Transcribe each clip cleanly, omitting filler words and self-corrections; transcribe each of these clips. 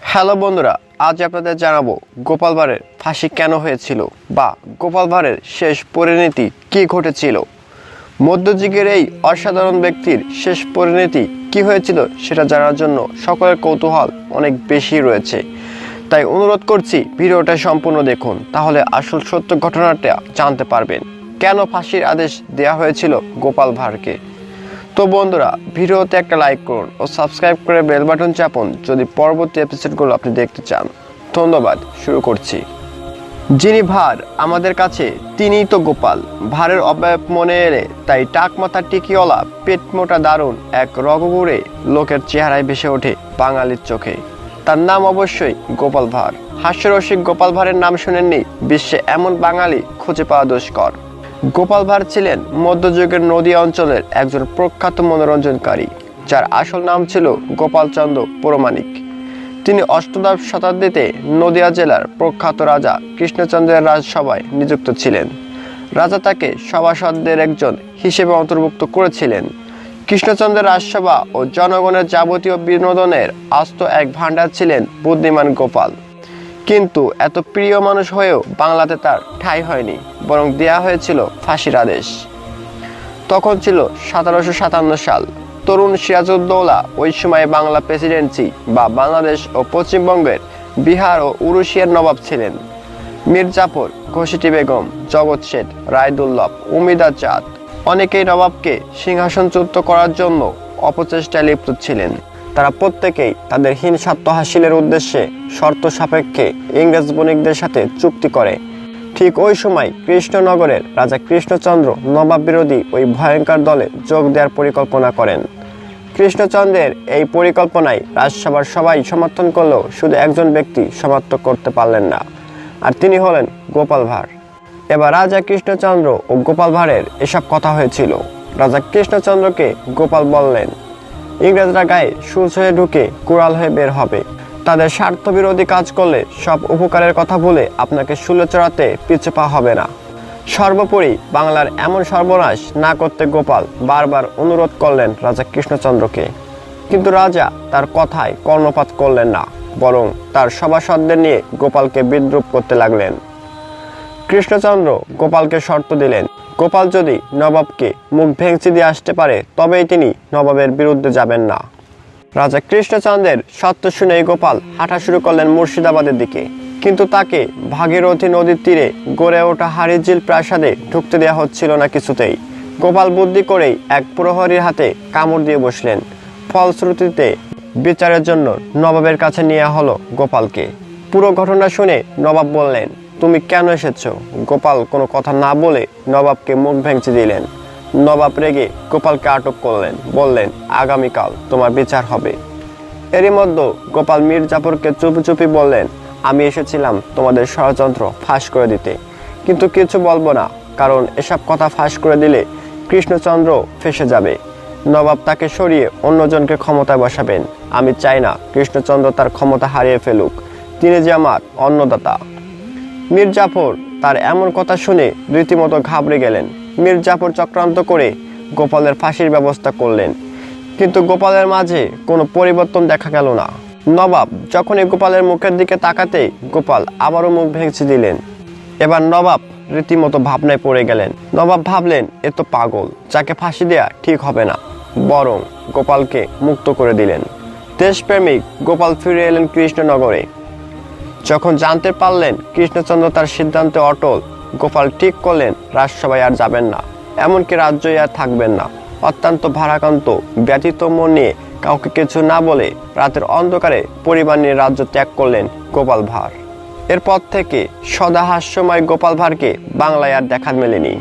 Hello বন্ধুরা, আজ আপনাদের জানাবো গোপাল ভাঁড়ের ফাঁসি কেন হয়েছিল বা গোপাল ভাঁড়ের শেষ পরিণতি কী ঘটেছিল। মধ্যযুগের এই অসাধারণ ব্যক্তির শেষ পরিণতি কী হয়েছিল সেটা জানার জন্য সকলের কৌতূহল অনেক বেশি রয়েছে। তাই অনুরোধ করছি ভিডিওটা সম্পূর্ণ দেখুন, তাহলে আসল সত্য ঘটনাটা জানতে পারবেন। কেন ফাঁসির আদেশ দেওয়া হয়েছিল গোপাল ভাঁড়কে। তো বন্ধুরা, ভিডিওতে একটা লাইক করুন ও সাবস্ক্রাইব করে বেল বাটন চাপুন যদি পরবর্তী এপিসোডগুলো আপনি দেখতে চান। ধন্যবাদ। শুরু করছি। যিনি ভাঁড় আমাদের কাছে তিনিই তো গোপাল। ভাঁড়ের অবয়ব মনে এলে তাই টাক মাথা টিকিওয়ালা পেট মোটা দারুণ এক রগগুড়ে লোকের চেহারায় ভেসে ওঠে বাঙালির চোখে। তার নাম অবশ্যই গোপাল ভাঁড়। হাস্যরসিক গোপাল ভাঁড়ের নাম শুনেননি, বিশ্বে এমন বাঙালি খুঁজে পাওয়া দুষ্কর। গোপাল ভাঁড় ছিলেন মধ্যযুগের নদী অঞ্চলের একজন প্রখ্যাত মনোরঞ্জনকারী, যার আসল নাম ছিল গোপালচন্দ্র পৌরাণিক। তিনি অষ্টদশ শতাব্দীতে নদিয়া জেলার প্রখ্যাত রাজা কৃষ্ণচন্দ্রের রাজসভায় নিযুক্ত ছিলেন। রাজা তাকে সভাসদদের একজন হিসেবে অন্তর্ভুক্ত করেছিলেন। কৃষ্ণচন্দ্রের রাজসভা ও জনগণের যাবতীয় বিনোদনের আস্ত এক ভাণ্ডার ছিলেন বুদ্ধিমান গোপাল। কিন্তু এত প্রিয় মানুষ হয়েও বাংলাতে তার ঠাঁই হয়নি, বরং দেয়া হয়েছিল ফাঁসির আদেশ। তখন ছিল 1757 সাল। তরুণ সিরাজউদ্দৌলা ওই সময় বাংলা প্রেসিডেন্সি বা বাংলাদেশ ও পশ্চিমবঙ্গের বিহার ও উড়িষ্যার নবাব ছিলেন। মীর জাফর, ঘসিটি বেগম, জগৎ শেঠ, রায়দুল্লভ, উমিদার চাঁদ অনেকেই নবাবকে সিংহাসনচ্যুত করার জন্য অপচেষ্টায় লিপ্ত ছিলেন। তারা প্রত্যেকেই তাদের হীন স্বার্থ হাসিলের উদ্দেশ্যে শর্ত সাপেক্ষে ইংরেজ বণিকদের সাথে চুক্তি করে। ঠিক ওই সময় কৃষ্ণনগরের রাজা কৃষ্ণচন্দ্র নবাব বিরোধী ওই ভয়ঙ্কর দলে যোগ দেওয়ার পরিকল্পনা করেন। কৃষ্ণচন্দ্রের এই পরিকল্পনায় রাজসভার সবাই সমর্থন করলেও শুধু একজন ব্যক্তি সমর্থন করতে পারলেন না, আর তিনি হলেন গোপাল ভাঁড়। এবার রাজা কৃষ্ণচন্দ্র ও গোপাল ভাঁড়ের এসব কথা হয়েছিল। রাজা কৃষ্ণচন্দ্রকে গোপাল বললেন, ইংরেজরা গায়ে সূচ হয়ে ঢুকে কুড়াল হয়ে বের হবে। তাদের স্বার্থ বিরোধী কাজ করলে সব উপকারের কথা বলে আপনাকে শুলে চড়াতে পিছু পা হবে না। সর্বোপরি বাংলার এমন সর্বনাশ না করতে গোপাল বারবার অনুরোধ করলেন রাজা কৃষ্ণচন্দ্রকে। কিন্তু রাজা তার কথায় কর্ণপাত করলেন না, বরং তার সভাসদদের নিয়ে গোপালকে বিদ্রূপ করতে লাগলেন। কৃষ্ণচন্দ্র গোপালকে শর্ত দিলেন, গোপাল যদি নবাবকে মুখ ভেঙচি দিয়ে আসতে পারে তবেই তিনি নবাবের বিরুদ্ধে যাবেন না। রাজা কৃষ্ণচন্দ্রের শর্ত শুনে গোপাল হাঁটা শুরু করলেন মুর্শিদাবাদের দিকে। কিন্তু তাকে ভাগীরথী নদীর তীরে গড়ে ওঠা হারিজিল প্রাসাদে ঢুকতে দেওয়া হচ্ছিল না কিছুতেই। গোপাল বুদ্ধি করেই এক প্রহরীর হাতে কামড় দিয়ে বসলেন। ফলশ্রুতিতে বিচারের জন্য নবাবের কাছে নেওয়া হলো গোপালকে। পুরো ঘটনা শুনে নবাব বললেন, তুমি কেন এসেছো? গোপাল কোনো কথা না বলে নবাবকে মুখ ভেঙচি দিলেন। নবাব রেগে গোপালকে আটক করলেন, বললেন, আগামীকাল তোমার বিচার হবে। এরই মধ্যে গোপাল মীর জাফরকে চুপি চুপি বললেন, আমি এসেছিলাম তোমাদের ষড়যন্ত্র ফাঁস করে দিতে, কিন্তু কিছু বলবো না, কারণ এসব কথা ফাঁস করে দিলে কৃষ্ণচন্দ্র ফেঁসে যাবে। নবাব তাকে সরিয়ে অন্যজনকে ক্ষমতায় বসাবেন। আমি চাই না কৃষ্ণচন্দ্র তার ক্ষমতা হারিয়ে ফেলুক, তিনি যে আমার অন্নদাতা। মীর জাফর তার এমন কথা শুনে রীতিমতো ঘাবড়ে গেলেন। মীর জাফর চক্রান্ত করে গোপালের ফাঁসির ব্যবস্থা করলেন, কিন্তু গোপালের মাঝে কোনো পরিবর্তন দেখা গেল না। নবাব যখনই গোপালের মুখের দিকে তাকাতেই গোপাল আবারও মুখ ভেঙচি দিলেন। এবার নবাব রীতিমতো ভাবনায় পড়ে গেলেন। নবাব ভাবলেন, এ তো পাগল, যাকে ফাঁসি দেয়া ঠিক হবে না, বরং গোপালকে মুক্ত করে দিলেন। দেশপ্রেমিক গোপাল ফিরে এলেন কৃষ্ণনগরে। যখন জানতে পারলেন কৃষ্ণচন্দ্র তার সিদ্ধান্তে অটল, গোপাল ঠিক করলেন রাজসভায় আর যাবেন না, এমনকি রাজ্যই আর থাকবেন না। অত্যন্ত ভারাক্রান্ত ব্যথিত মন নিয়ে কাউকে কিছু না বলে রাতের অন্ধকারে পরিবার নিয়ে রাজ্য ত্যাগ করলেন গোপাল ভাঁড়। এরপর থেকে সদা হাস্যময় গোপাল ভাঁড়কে বাংলায় আর দেখা মেলেনি।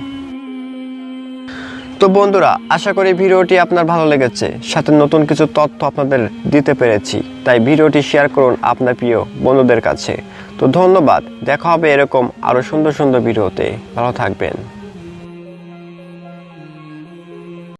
তো বন্ধুরা, আশা করি ভিডিওটি আপনার ভালো লেগেছে, সাথে নতুন কিছু তথ্য আপনাদের দিতে পেরেছি। তাই ভিডিওটি শেয়ার করুন আপনার প্রিয় বন্ধুদের কাছে। তো ধন্যবাদ, দেখা হবে এরকম আরো সুন্দর সুন্দর ভিডিওতে। ভালো থাকবেন।